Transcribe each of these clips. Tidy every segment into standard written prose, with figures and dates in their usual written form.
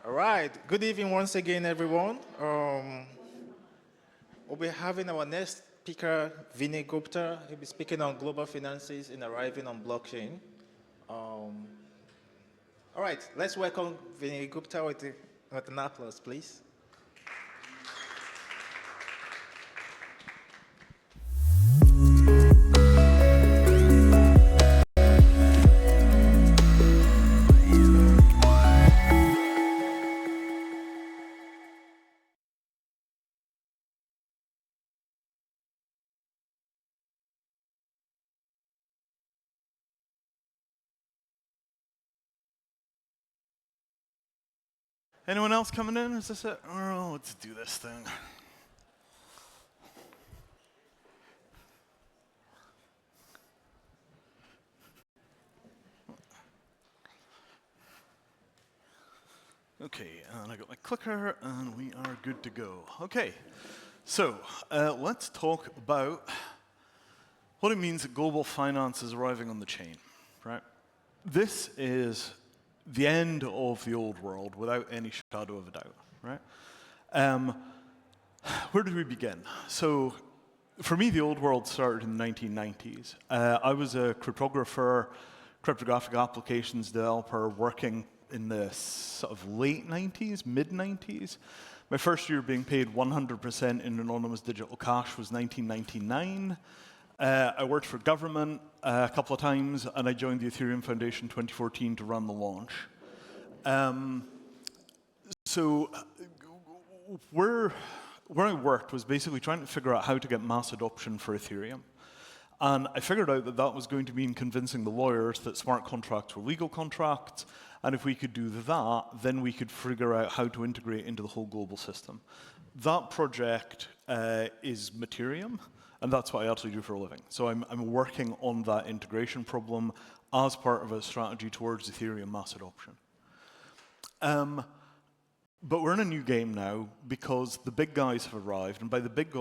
All right. Good evening once again, everyone. We'll be having our next speaker, Vinay Gupta. He'll be speaking on global finances and arriving on blockchain. Um, all right, let's welcome Vinay Gupta with an applause, please. Anyone else coming in? Is this it? Oh, let's do this thing. Okay, and I got my clicker, and we are good to go. Okay, so let's talk about what it means that global finance is arriving on the chain, right? This is the end of the old world without any shadow of a doubt, right? Where did we begin? So for me, the old world started in the 1990s. I was a cryptographer, cryptographic applications developer working in the sort of late 90s, mid-90s. My first year being paid 100% in anonymous digital cash was 1999. I worked for government a couple of times, and I joined the Ethereum Foundation 2014 to run the launch. So where I worked was basically trying to figure out how to get mass adoption for Ethereum. And I figured out that that was going to mean convincing the lawyers that smart contracts were legal contracts, and if we could do that, then we could figure out how to integrate into the whole global system. That project is Materium, and that's what I actually do for a living. So I'm working on that integration problem as part of a strategy towards Ethereum mass adoption. But we're in a new game now because the big guys have arrived, and by the big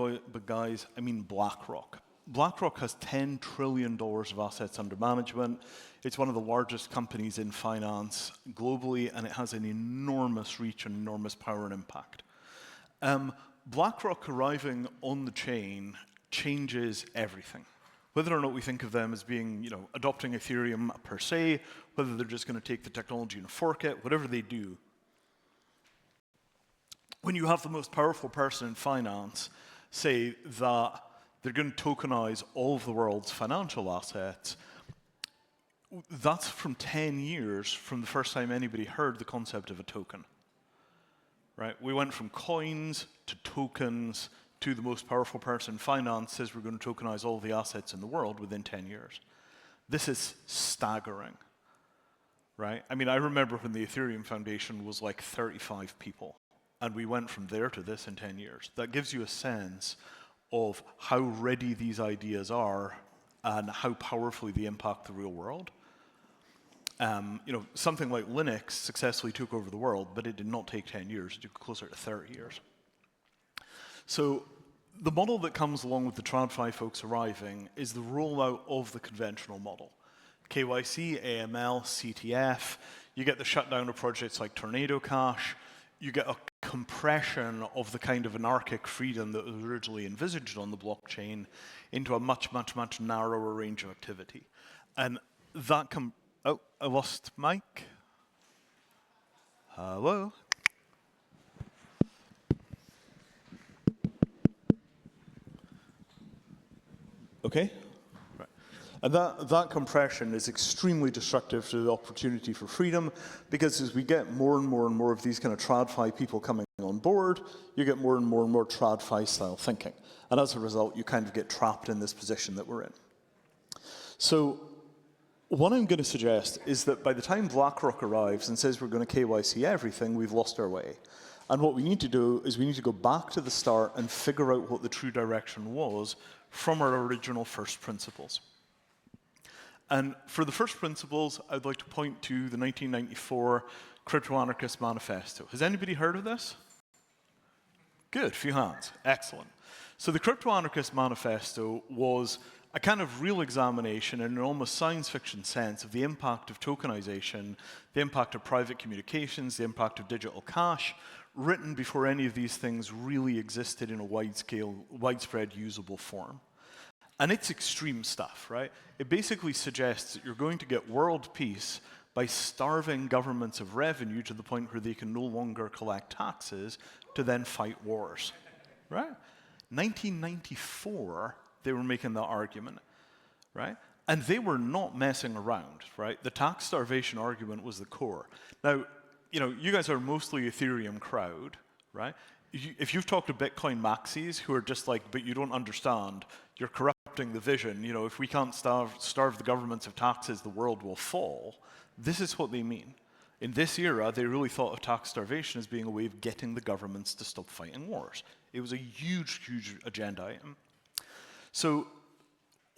guys, I mean BlackRock. BlackRock has $10 trillion of assets under management. It's one of the largest companies in finance globally, and it has an enormous reach and enormous power and impact. BlackRock arriving on the chain changes everything. Whether or not we think of them as being, adopting Ethereum per se, whether they're just going to take the technology and fork it, whatever they do. When you have the most powerful person in finance say that they're going to tokenize all of the world's financial assets, that's from 10 years from the first time anybody heard the concept of a token. Right? We went from coins to tokens to the most powerful person in finance says we're going to tokenize all the assets in the world within 10 years. This is staggering. Right? I mean, I remember when the Ethereum Foundation was like 35 people. And we went from there to this in 10 years. That gives you a sense of how ready these ideas are and how powerfully they impact the real world. Something like Linux successfully took over the world, but it did not take 10 years. It took closer to 30 years. So the model that comes along with the TradFi folks arriving is the rollout of the conventional model. KYC, AML, CTF. You get the shutdown of projects like Tornado Cash. You get a compression of the kind of anarchic freedom that was originally envisaged on the blockchain into a much, much, much narrower range of activity. And that oh, I lost Mike. Hello? Okay. Right. And that compression is extremely destructive to the opportunity for freedom, because as we get more and more and more of these kind of TradFi people coming on board, you get more and more and more TradFi style thinking. And as a result, you kind of get trapped in this position that we're in. So what I'm going to suggest is that by the time BlackRock arrives and says we're going to KYC everything, we've lost our way. And what we need to do is we need to go back to the start and figure out what the true direction was from our original first principles. And for the first principles, I'd like to point to the 1994 Crypto-Anarchist Manifesto. Has anybody heard of this? Good, few hands. Excellent. So the Crypto-Anarchist Manifesto was a kind of real examination in an almost science fiction sense of the impact of tokenization, the impact of private communications, the impact of digital cash, written before any of these things really existed in a widespread usable form. And it's extreme stuff, right? It basically suggests that you're going to get world peace by starving governments of revenue to the point where they can no longer collect taxes to then fight wars, right? 1994, they were making that argument, right? And they were not messing around, right? The tax starvation argument was the core. Now, you guys are mostly Ethereum crowd, right? If you've talked to Bitcoin maxis who are just like, but you don't understand, you're corrupting the vision, if we can't starve the governments of taxes, the world will fall. This is what they mean. In this era, they really thought of tax starvation as being a way of getting the governments to stop fighting wars. It was a huge, huge agenda item. So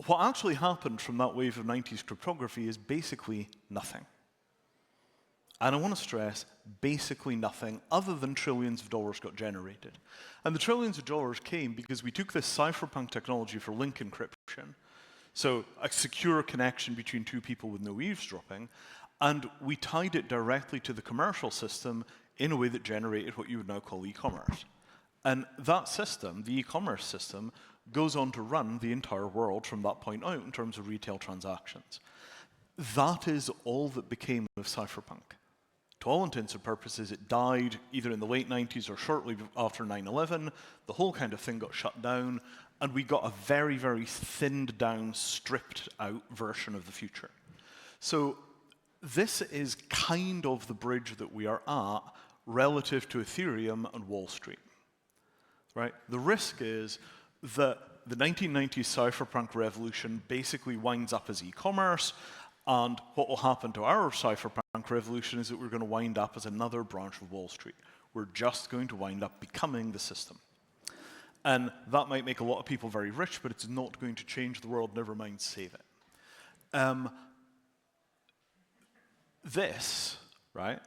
what actually happened from that wave of 90s cryptography is basically nothing. And I want to stress, basically nothing other than trillions of dollars got generated. And the trillions of dollars came because we took this cypherpunk technology for link encryption, so a secure connection between two people with no eavesdropping, and we tied it directly to the commercial system in a way that generated what you would now call e-commerce. And that system, the e-commerce system, goes on to run the entire world from that point out in terms of retail transactions. That is all that became of cypherpunk. To all intents and purposes, it died either in the late 90s or shortly after 9/11. The whole kind of thing got shut down, and we got a very, very thinned down, stripped out version of the future. So this is kind of the bridge that we are at relative to Ethereum and Wall Street, right? The risk is that the 1990s cypherpunk revolution basically winds up as e-commerce, and what will happen to our cypherpunk revolution is that we're going to wind up as another branch of Wall Street. We're just going to wind up becoming the system. And that might make a lot of people very rich, but it's not going to change the world, never mind save it. This, right,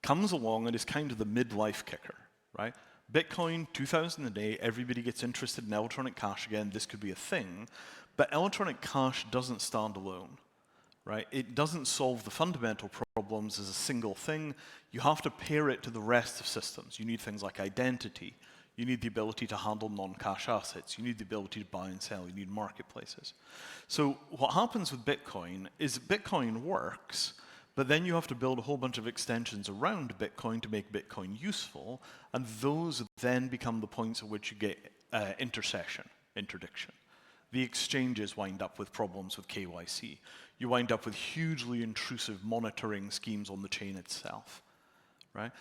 comes along and is kind of the midlife kicker, right? Bitcoin, 2008, everybody gets interested in electronic cash again. This could be a thing, but electronic cash doesn't stand alone, right? It doesn't solve the fundamental problems as a single thing. You have to pair it to the rest of systems. You need things like identity. You need the ability to handle non-cash assets. You need the ability to buy and sell. You need marketplaces. So what happens with Bitcoin is Bitcoin works, but then you have to build a whole bunch of extensions around Bitcoin to make Bitcoin useful, and those then become the points at which you get interdiction. The exchanges wind up with problems with KYC. You wind up with hugely intrusive monitoring schemes on the chain itself, right?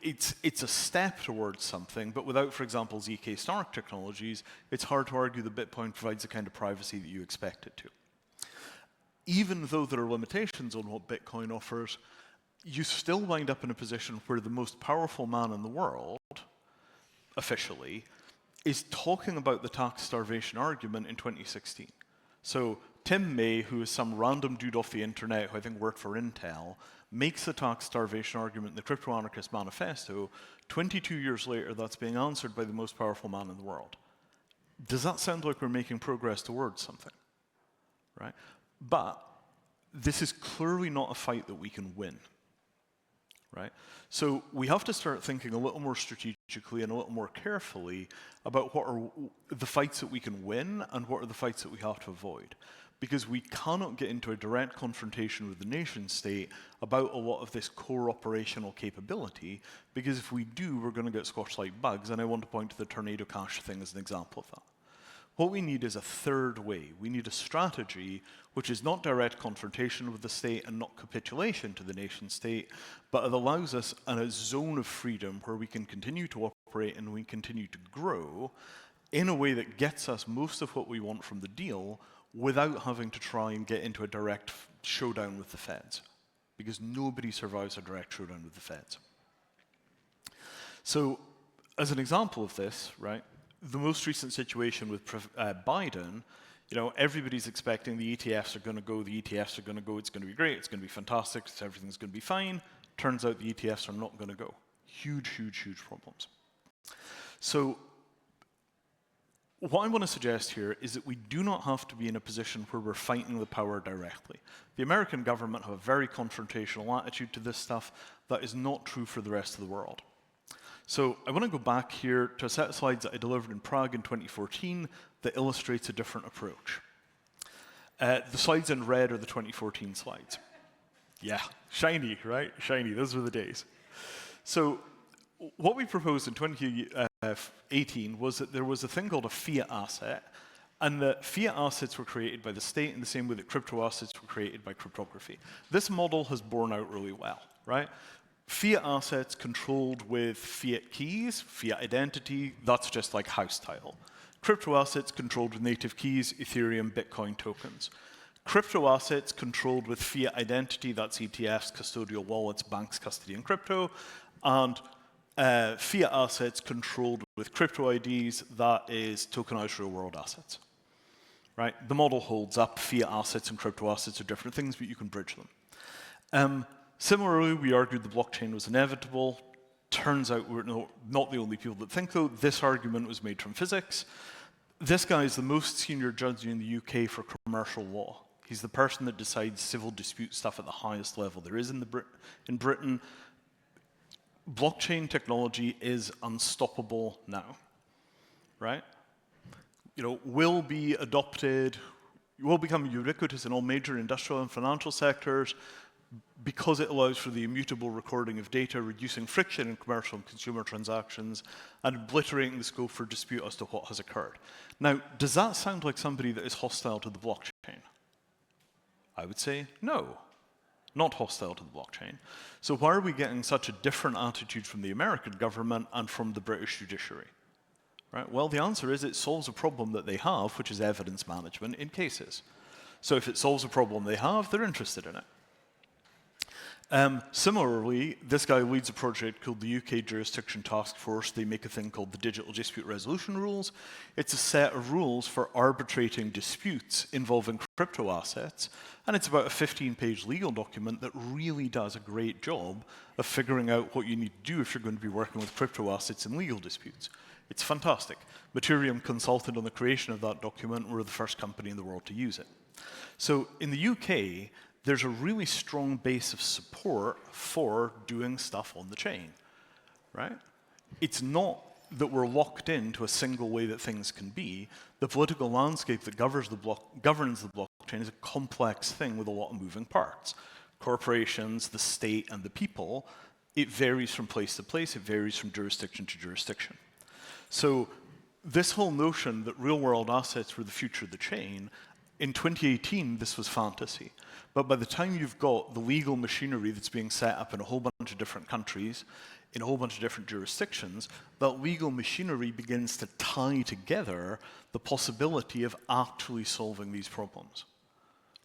It's a step towards something, but without, for example, ZK Stark technologies, it's hard to argue that Bitcoin provides the kind of privacy that you expect it to. Even though there are limitations on what Bitcoin offers, you still wind up in a position where the most powerful man in the world, officially, is talking about the tax starvation argument in 2016. So Tim May, who is some random dude off the internet who I think worked for Intel, makes the tax starvation argument in the Crypto Anarchist Manifesto. 22 years later, that's being answered by the most powerful man in the world. Does that sound like we're making progress towards something? Right? But this is clearly not a fight that we can win, right? So we have to start thinking a little more strategically and a little more carefully about what are the fights that we can win and what are the fights that we have to avoid. Because we cannot get into a direct confrontation with the nation state about a lot of this core operational capability, because if we do, we're going to get squashed like bugs, and I want to point to the Tornado Cash thing as an example of that. What we need is a third way. We need a strategy which is not direct confrontation with the state and not capitulation to the nation state, but it allows us a zone of freedom where we can continue to operate and we continue to grow in a way that gets us most of what we want from the deal without having to try and get into a direct showdown with the feds, because nobody survives a direct showdown with the feds. So, as an example of this, right, the most recent situation with Biden, everybody's expecting the ETFs are going to go, it's going to be great, it's going to be fantastic, everything's going to be fine. Turns out the ETFs are not going to go. Huge, huge, huge problems. So what I want to suggest here is that we do not have to be in a position where we're fighting the power directly. The American government have a very confrontational attitude to this stuff. That is not true for the rest of the world. So I want to go back here to a set of slides that I delivered in Prague in 2014 that illustrates a different approach. The slides in red are the 2014 slides. Yeah, shiny, right? Shiny, those were the days. So what we proposed in 2018 was that there was a thing called a fiat asset, and the fiat assets were created by the state in the same way that crypto assets were created by cryptography. This model has borne out really well, right? Fiat assets controlled with fiat keys, fiat identity, that's just like house title. Crypto assets controlled with native keys, Ethereum, Bitcoin tokens. Crypto assets controlled with fiat identity, that's ETFs, custodial wallets, banks, custody, and crypto. And fiat assets controlled with crypto IDs, that is tokenized real-world assets. Right? The model holds up. Fiat assets and crypto assets are different things, but you can bridge them. Similarly, we argued the blockchain was inevitable. Turns out we're not the only people that think so. This argument was made from physics. This guy is the most senior judge in the UK for commercial law. He's the person that decides civil dispute stuff at the highest level there is in Britain. Blockchain technology is unstoppable now, right? Will be adopted, will become ubiquitous in all major industrial and financial sectors because it allows for the immutable recording of data, reducing friction in commercial and consumer transactions, and obliterating the scope for dispute as to what has occurred. Now, does that sound like somebody that is hostile to the blockchain? I would say no, not hostile to the blockchain. So why are we getting such a different attitude from the American government and from the British judiciary? Right? Well, the answer is it solves a problem that they have, which is evidence management in cases. So if it solves a problem they have, they're interested in it. Similarly, this guy leads a project called the UK Jurisdiction Task Force. They make a thing called the Digital Dispute Resolution Rules. It's a set of rules for arbitrating disputes involving crypto assets, and it's about a 15-page legal document that really does a great job of figuring out what you need to do if you're going to be working with crypto assets in legal disputes. It's fantastic. Materium consulted on the creation of that document. We're the first company in the world to use it. So in the UK, there's a really strong base of support for doing stuff on the chain, right? It's not that we're locked into a single way that things can be. The political landscape that governs the blockchain is a complex thing with a lot of moving parts. Corporations, the state, and the people, it varies from place to place. It varies from jurisdiction to jurisdiction. So this whole notion that real-world assets were the future of the chain, in 2018, this was fantasy. But by the time you've got the legal machinery that's being set up in a whole bunch of different countries, in a whole bunch of different jurisdictions, that legal machinery begins to tie together the possibility of actually solving these problems,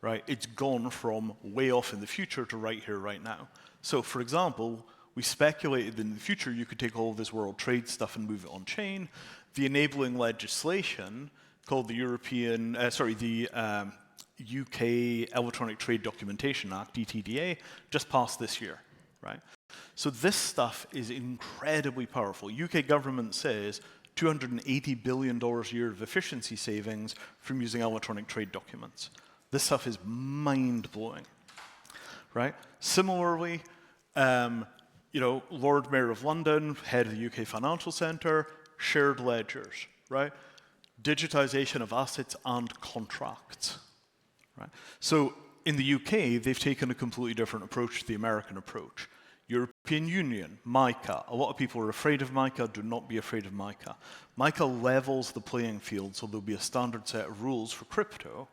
right? It's gone from way off in the future to right here, right now. So, for example, we speculated that in the future you could take all of this world trade stuff and move it on chain. The enabling legislation called the UK Electronic Trade Documentation Act, ETDA, just passed this year, right? So this stuff is incredibly powerful. UK government says $280 billion a year of efficiency savings from using electronic trade documents. This stuff is mind-blowing, right? Similarly, Lord Mayor of London, head of the UK Financial Centre, shared ledgers, right? Digitization of assets and contracts. Right? So in the UK, they've taken a completely different approach to the American approach. European Union, MiCA. A lot of people are afraid of MiCA. Do not be afraid of MiCA. MiCA levels the playing field, so there'll be a standard set of rules for crypto.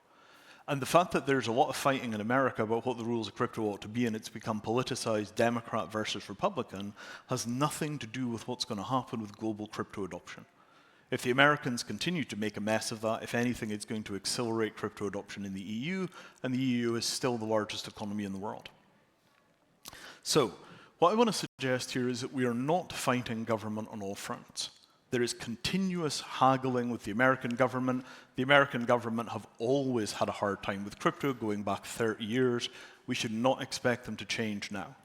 And the fact that there's a lot of fighting in America about what the rules of crypto ought to be, and it's become politicized Democrat versus Republican, has nothing to do with what's going to happen with global crypto adoption. If the Americans continue to make a mess of that, if anything, it's going to accelerate crypto adoption in the EU, and the EU is still the largest economy in the world. So, what I want to suggest here is that we are not fighting government on all fronts. There is continuous haggling with the American government. The American government have always had a hard time with crypto, going back 30 years. We should not expect them to change now.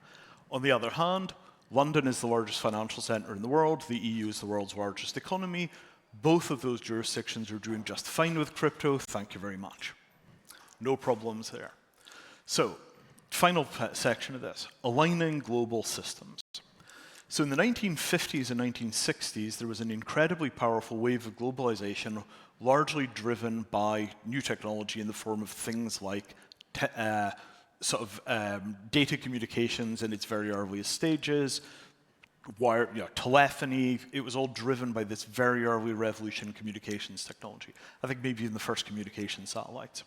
On the other hand, London is the largest financial center in the world. The EU is the world's largest economy. Both of those jurisdictions are doing just fine with crypto. Thank you very much. No problems there. So, final section of this, aligning global systems. So in the 1950s and 1960s, there was an incredibly powerful wave of globalization, largely driven by new technology in the form of things like data communications in its very earliest stages, telephony. It was all driven by this very early revolution in communications technology. I think maybe even the first communication satellites.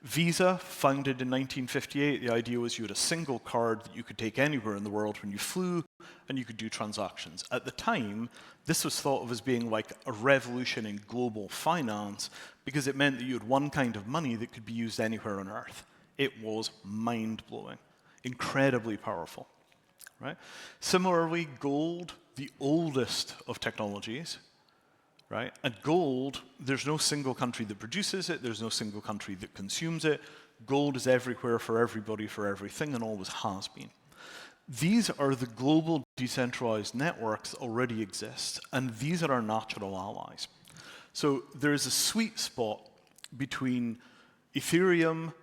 Visa, founded in 1958, the idea was you had a single card that you could take anywhere in the world when you flew, and you could do transactions. At the time, this was thought of as being like a revolution in global finance because it meant that you had one kind of money that could be used anywhere on Earth. It was mind-blowing, incredibly powerful. Right? Similarly, gold, the oldest of technologies, right? And gold, there's no single country that produces it, there's no single country that consumes it. Gold is everywhere for everybody, for everything, and always has been. These are the global decentralized networks that already exist, and these are our natural allies. So there is a sweet spot between Ethereum,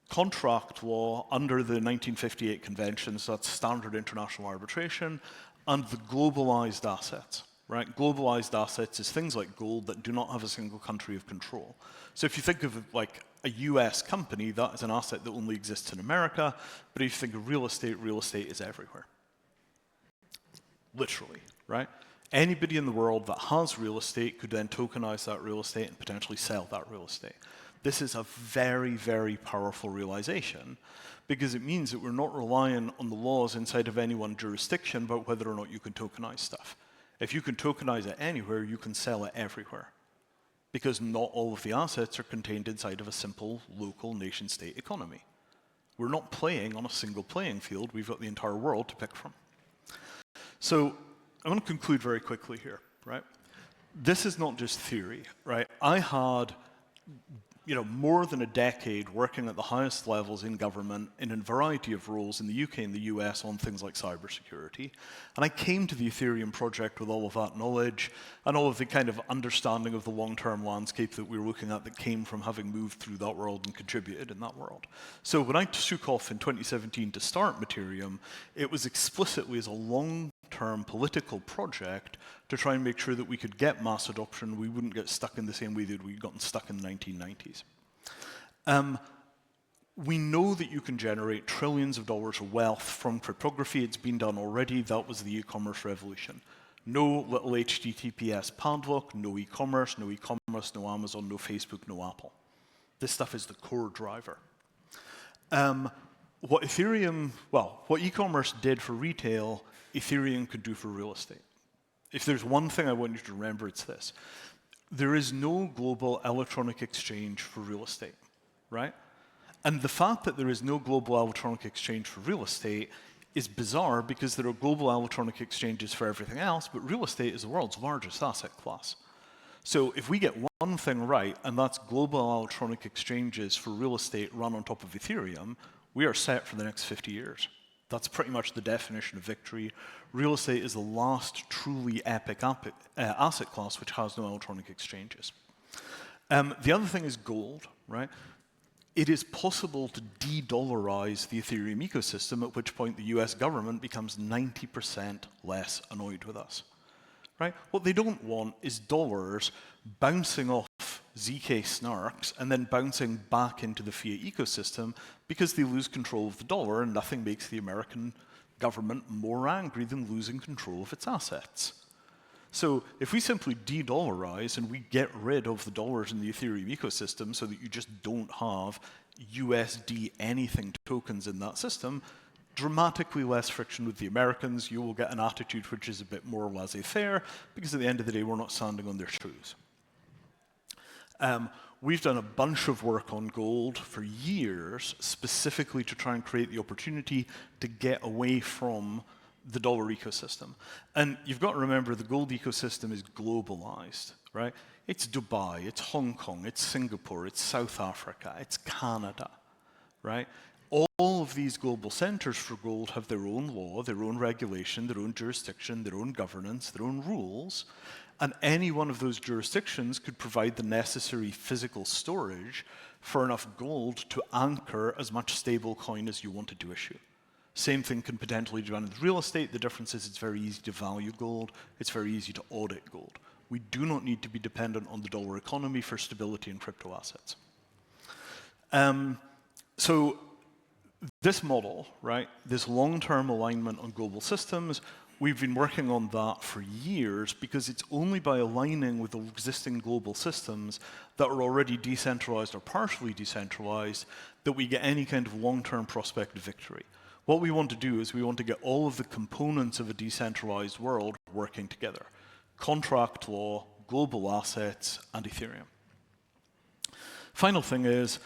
contract law under the 1958 conventions, that's standard international arbitration, and the globalized assets. Right? Globalized assets is things like gold that do not have a single country of control. So if you think of like a US company, that is an asset that only exists in America, but if you think of real estate is everywhere. Literally, right? Anybody in the world that has real estate could then tokenize that real estate and potentially sell that real estate. This is a very, very powerful realization because it means that we're not relying on the laws inside of any one jurisdiction about whether or not you can tokenize stuff. If you can tokenize it anywhere, you can sell it everywhere because not all of the assets are contained inside of a simple local nation-state economy. We're not playing on a single playing field. We've got the entire world to pick from. So I want to conclude very quickly here, right? This is not just theory, right? I had more than a decade working at the highest levels in government in a variety of roles in the UK and the US on things like cybersecurity. And I came to the Ethereum project with all of that knowledge and all of the kind of understanding of the long-term landscape that we were looking at that came from having moved through that world and contributed in that world. So when I took off in 2017 to start Ethereum, it was explicitly as a long-term political project to try and make sure that we could get mass adoption, we wouldn't get stuck in the same way that we'd gotten stuck in the 1990s. We know that you can generate trillions of dollars of wealth from cryptography. It's been done already. That was the e-commerce revolution. No little HTTPS padlock, no e-commerce, no Amazon, no Facebook, no Apple. This stuff is the core driver. What e-commerce did for retail, Ethereum could do for real estate. If there's one thing I want you to remember, it's this. There is no global electronic exchange for real estate, right? And the fact that there is no global electronic exchange for real estate is bizarre because there are global electronic exchanges for everything else, but real estate is the world's largest asset class. So if we get one thing right, and that's global electronic exchanges for real estate run on top of Ethereum, we are set for the next 50 years. That's pretty much the definition of victory. Real estate is the last truly epic asset class which has no electronic exchanges. The other thing is gold, right? It is possible to de-dollarize the Ethereum ecosystem, at which point the US government becomes 90% less annoyed with us. Right? What they don't want is dollars bouncing off ZK snarks and then bouncing back into the fiat ecosystem because they lose control of the dollar, and nothing makes the American government more angry than losing control of its assets. So if we simply de-dollarize and we get rid of the dollars in the Ethereum ecosystem so that you just don't have USD anything tokens in that system, dramatically less friction with the Americans, you will get an attitude which is a bit more laissez-faire, because at the end of the day, we're not standing on their shoes. We've done a bunch of work on gold for years, specifically to try and create the opportunity to get away from the dollar ecosystem. And you've got to remember the gold ecosystem is globalized, right? It's Dubai, it's Hong Kong, it's Singapore, it's South Africa, it's Canada, right? All of these global centers for gold have their own law, their own regulation, their own jurisdiction, their own governance, their own rules. And any one of those jurisdictions could provide the necessary physical storage for enough gold to anchor as much stable coin as you wanted to issue. Same thing can potentially be done with real estate. The difference is it's very easy to value gold. It's very easy to audit gold. We do not need to be dependent on the dollar economy for stability in crypto assets. So this model, right, this long-term alignment on global systems, we've been working on that for years because it's only by aligning with the existing global systems that are already decentralized or partially decentralized that we get any kind of long-term prospect of victory. What we want to do is we want to get all of the components of a decentralized world working together. Contract law, global assets, and Ethereum. Final thing is,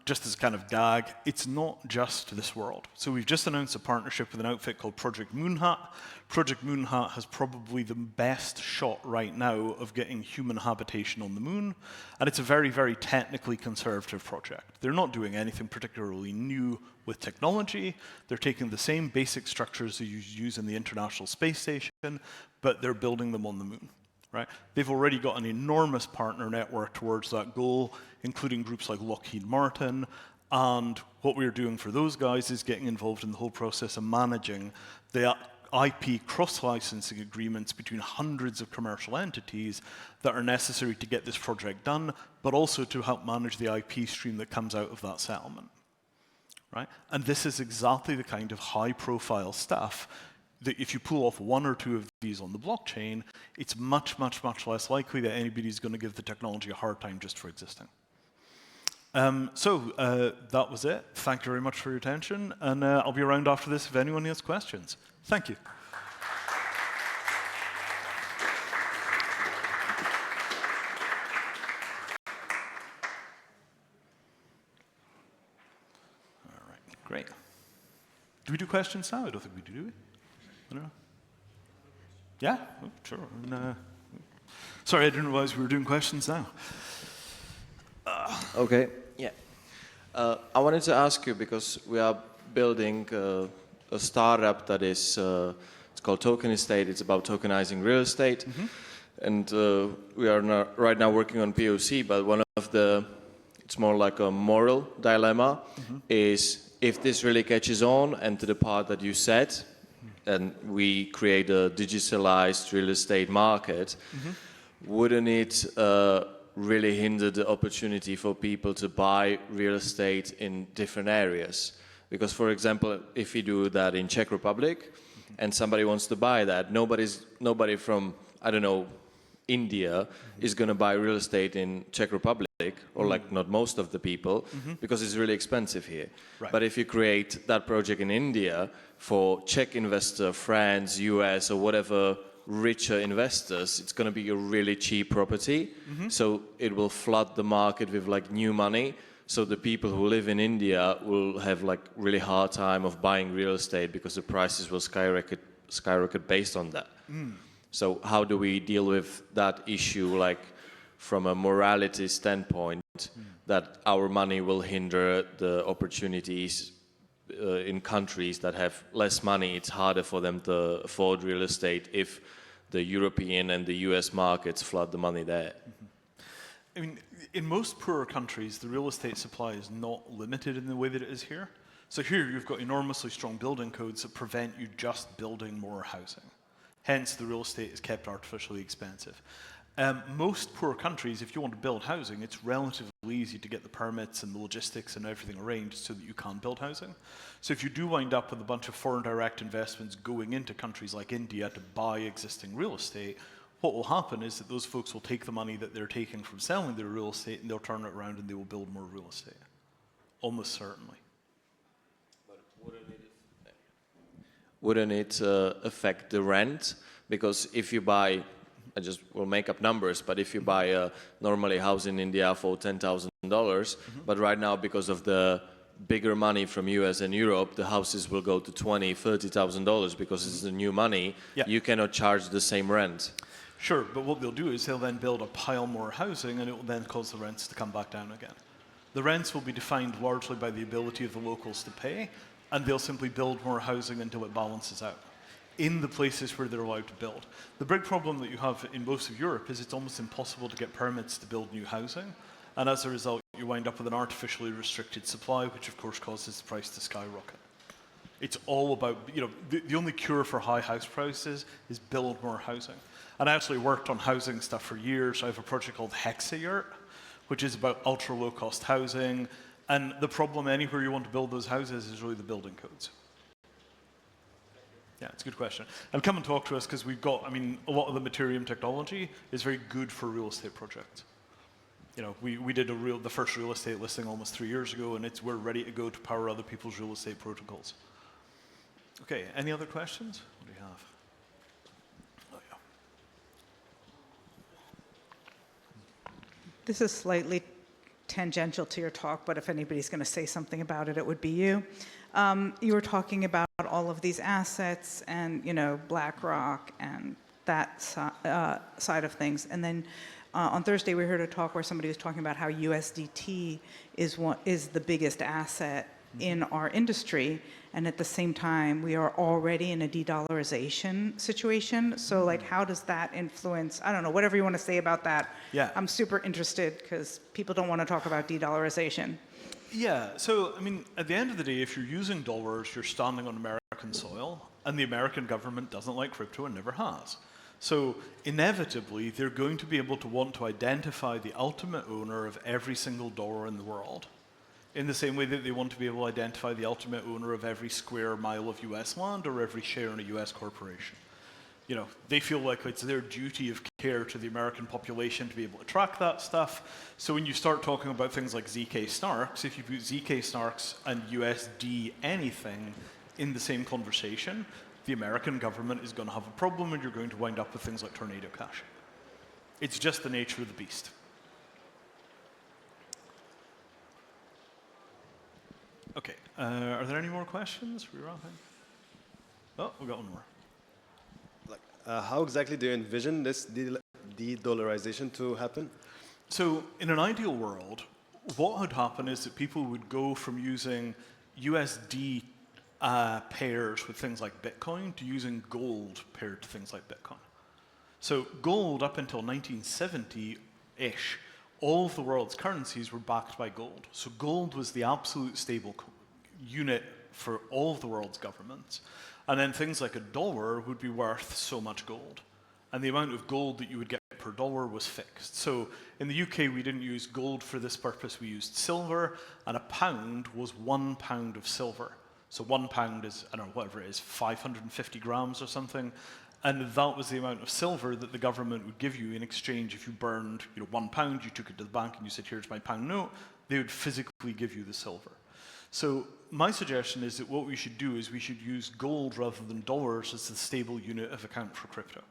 just as a kind of gag, it's not just this world. So we've just announced a partnership with an outfit called Project Moonhat. Project Moonhat has probably the best shot right now of getting human habitation on the moon, and it's a very, very technically conservative project. They're not doing anything particularly new with technology. They're taking the same basic structures that you use in the International Space Station, but they're building them on the moon. Right? They've already got an enormous partner network towards that goal, including groups like Lockheed Martin. And what we're doing for those guys is getting involved in the whole process of managing the IP cross-licensing agreements between hundreds of commercial entities that are necessary to get this project done, but also to help manage the IP stream that comes out of that settlement. Right? And this is exactly the kind of high-profile stuff that if you pull off one or two of these on the blockchain, it's much, much, much less likely that anybody's going to give the technology a hard time just for existing. That was it. Thank you very much for your attention, and I'll be around after this if anyone has questions. Thank you. All right, great. Do we do questions now? I don't think we do we? I don't know. Yeah, oh, sure. And, sorry, I didn't realize we were doing questions now. Okay, yeah. I wanted to ask you, because we are building a startup that is, it's called Token Estate. It's about tokenizing real estate. And we are right now working on POC, but one of the, it's more like a moral dilemma, is if this really catches on, and to the part that you said, and we create a digitalized real estate market, wouldn't it really hinder the opportunity for people to buy real estate in different areas? Because, for example, if you do that in Czech Republic, and somebody wants to buy that, nobody from, I don't know, India is going to buy real estate in Czech Republic, or like not most of the people, because it's really expensive here. Right. But if you create that project in India for Czech investor, France, US, or whatever richer investors, it's going to be a really cheap property. So it will flood the market with like new money. So the people who live in India will have like really hard time of buying real estate because the prices will skyrocket based on that. So how do we deal with that issue, like from a morality standpoint, that our money will hinder the opportunities in countries that have less money? It's harder for them to afford real estate if the European and the US markets flood the money there. I mean, in most poorer countries, the real estate supply is not limited in the way that it is here. So here you've got enormously strong building codes that prevent you just building more housing. Hence, the real estate is kept artificially expensive. Most poor countries, if you want to build housing, it's relatively easy to get the permits and the logistics and everything arranged so that you can build housing. So if you do wind up with a bunch of foreign direct investments going into countries like India to buy existing real estate, what will happen is that those folks will take the money that they're taking from selling their real estate and they'll turn it around and they will build more real estate. Almost certainly. But wouldn't it affect the rent? Because if you buy, I just will make up numbers, but if you buy a normally house in India for $10,000, but right now because of the bigger money from US and Europe, the houses will go to $20,000, $30,000 because it's the new money, you cannot charge the same rent. Sure, but what they'll do is they'll then build a pile more housing and it will then cause the rents to come back down again. The rents will be defined largely by the ability of the locals to pay, and they'll simply build more housing until it balances out. in the places where they're allowed to build. The big problem that you have in most of Europe is it's almost impossible to get permits to build new housing, and as a result, you wind up with an artificially restricted supply, which of course causes the price to skyrocket. It's all about, the only cure for high house prices is build more housing. And I actually worked on housing stuff for years. I have a project called Hexayurt, which is about ultra low cost housing. And the problem anywhere you want to build those houses is really the building codes. Yeah, it's a good question. And come and talk to us because we've got, a lot of the Materium technology is very good for real estate projects. We did the first real estate listing almost 3 years ago, and we're ready to go to power other people's real estate protocols. Okay, any other questions? What do you have? Oh, yeah. This is slightly tangential to your talk, but if anybody's going to say something about it, it would be you. You were talking about all of these assets and, BlackRock and that side of things. And then on Thursday, we heard a talk where somebody was talking about how USDT is the biggest asset in our industry, and at the same time, we are already in a de-dollarization situation. So, how does that influence? I don't know, whatever you want to say about that. Yeah. I'm super interested because people don't want to talk about de-dollarization. Yeah, so, at the end of the day, if you're using dollars, you're standing on American soil, and the American government doesn't like crypto and never has. So, inevitably, they're going to be able to want to identify the ultimate owner of every single dollar in the world, in the same way that they want to be able to identify the ultimate owner of every square mile of US land or every share in a US corporation. They feel like it's their duty of care to the American population to be able to track that stuff. So when you start talking about things like ZK snarks, if you put ZK snarks and USD anything in the same conversation, the American government is going to have a problem and you're going to wind up with things like Tornado Cash. It's just the nature of the beast. Okay, are there any more questions? We're wrapping. Oh, we got one more. How exactly do you envision this de-dollarization to happen? So in an ideal world, what would happen is that people would go from using USD pairs with things like Bitcoin to using gold paired to things like Bitcoin. So gold up until 1970-ish, all of the world's currencies were backed by gold. So gold was the absolute stable unit for all of the world's governments. And then things like a dollar would be worth so much gold. And the amount of gold that you would get per dollar was fixed. So in the UK, we didn't use gold for this purpose. We used silver, and a pound was 1 pound of silver. So 1 pound is, I don't know, whatever it is, 550 grams or something. And that was the amount of silver that the government would give you in exchange if you burned 1 pound, you took it to the bank and you said, here's my pound note, they would physically give you the silver. So my suggestion is that what we should do is we should use gold rather than dollars as the stable unit of account for crypto.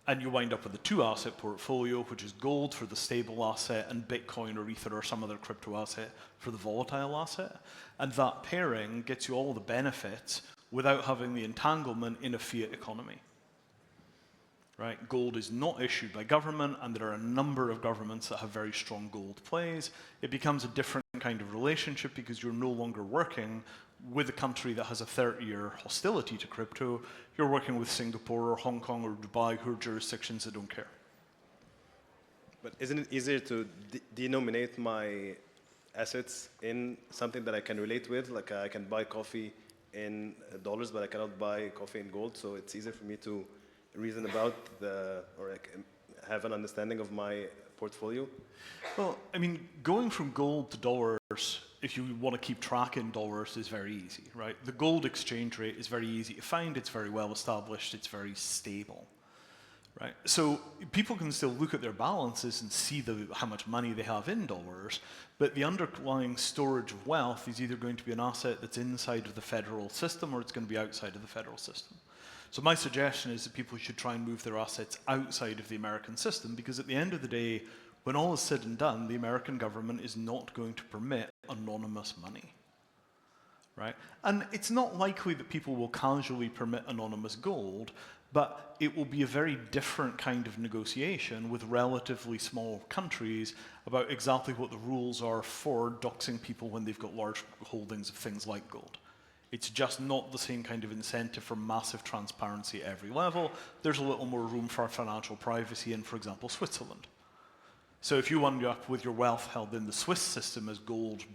And you wind up with a 2-asset portfolio, which is gold for the stable asset and Bitcoin or Ether or some other crypto asset for the volatile asset. And that pairing gets you all the benefits without having the entanglement in a fiat economy. Right? Gold is not issued by government, and there are a number of governments that have very strong gold plays. It becomes a different kind of relationship because you're no longer working with a country that has a 30-year hostility to crypto. You're working with Singapore or Hong Kong or Dubai, who are jurisdictions that don't care. But isn't it easier to denominate my assets in something that I can relate with? Like I can buy coffee in dollars, but I cannot buy coffee in gold, so it's easier for me to reason about or have an understanding of my portfolio? Well, going from gold to dollars, if you want to keep track in dollars, is very easy, right? The gold exchange rate is very easy to find, it's very well established, it's very stable, right? So people can still look at their balances and see how much money they have in dollars, but the underlying storage of wealth is either going to be an asset that's inside of the federal system or it's going to be outside of the federal system. So my suggestion is that people should try and move their assets outside of the American system, because at the end of the day, when all is said and done, the American government is not going to permit anonymous money, right? And it's not likely that people will casually permit anonymous gold, but it will be a very different kind of negotiation with relatively small countries about exactly what the rules are for doxing people when they've got large holdings of things like gold. It's just not the same kind of incentive for massive transparency at every level. There's a little more room for financial privacy in, for example, Switzerland. So if you end up with your wealth held in the Swiss system as gold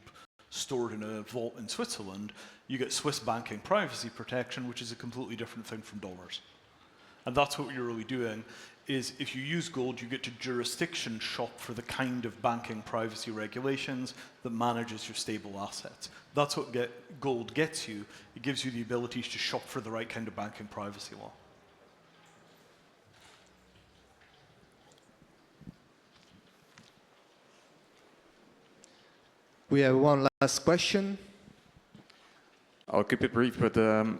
stored in a vault in Switzerland, you get Swiss banking privacy protection, which is a completely different thing from dollars. And that's what you're really doing, is if you use gold, you get to jurisdiction shop for the kind of banking privacy regulations that manages your stable assets. That's what gold gets you. It gives you the ability to shop for the right kind of banking privacy law. We have one last question. I'll keep it brief, but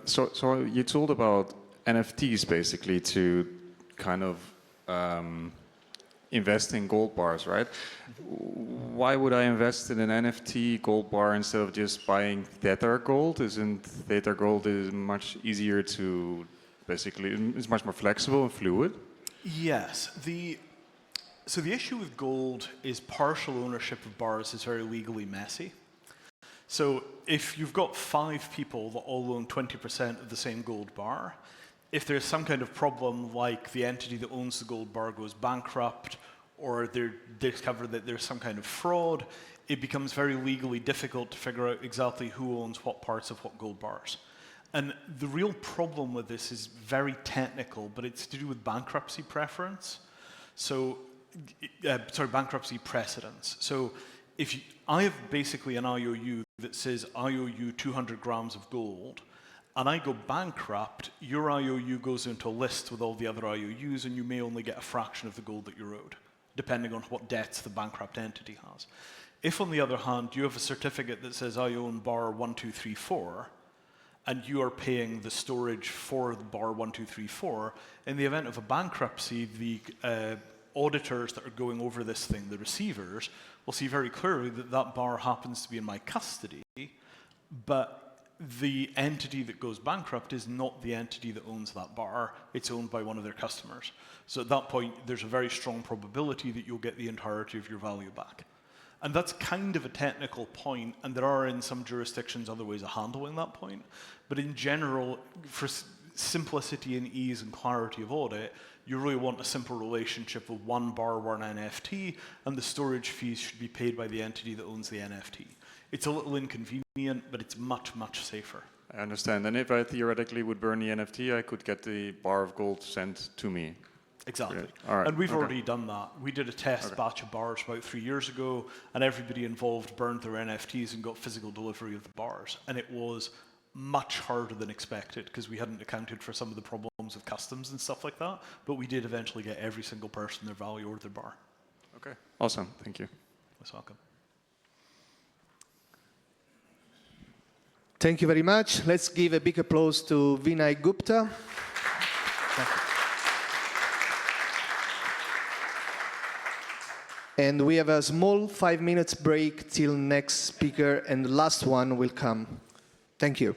so you told about NFTs basically to kind of invest in gold bars, right? Why would I invest in an NFT gold bar instead of just buying Theta gold? Isn't Theta gold is much easier to basically, it's much more flexible and fluid? Yes. So the issue with gold is partial ownership of bars is very legally messy. So if you've got 5 people that all own 20% of the same gold bar, if there's some kind of problem like the entity that owns the gold bar goes bankrupt or they discover that there's some kind of fraud, it becomes very legally difficult to figure out exactly who owns what parts of what gold bars. And the real problem with this is very technical, but it's to do with bankruptcy preference. So, bankruptcy precedence. So if I have basically an IOU that says I owe you 200 grams of gold, and I go bankrupt, your IOU goes into a list with all the other IOUs, and you may only get a fraction of the gold that you're owed, depending on what debts the bankrupt entity has. If, on the other hand, you have a certificate that says I own bar 1234, and you are paying the storage for the bar 1234, in the event of a bankruptcy, the auditors that are going over this thing, the receivers, will see very clearly that that bar happens to be in my custody, but the entity that goes bankrupt is not the entity that owns that bar, it's owned by one of their customers. So at that point, there's a very strong probability that you'll get the entirety of your value back. And that's kind of a technical point, and there are in some jurisdictions other ways of handling that point. But in general, for simplicity and ease and clarity of audit, you really want a simple relationship of one bar, one NFT, and the storage fees should be paid by the entity that owns the NFT. It's a little inconvenient, but it's much, much safer. I understand. And if I theoretically would burn the NFT, I could get the bar of gold sent to me. Exactly. Brilliant. All right. And we've already done that. We did a test batch of bars about 3 years ago, and everybody involved burned their NFTs and got physical delivery of the bars. And it was much harder than expected because we hadn't accounted for some of the problems of customs and stuff like that, but we did eventually get every single person their value or their bar. Okay, awesome, thank you. That's welcome. Thank you very much. Let's give a big applause to Vinay Gupta. And we have a small 5 minutes break till next speaker, and the last one will come. Thank you.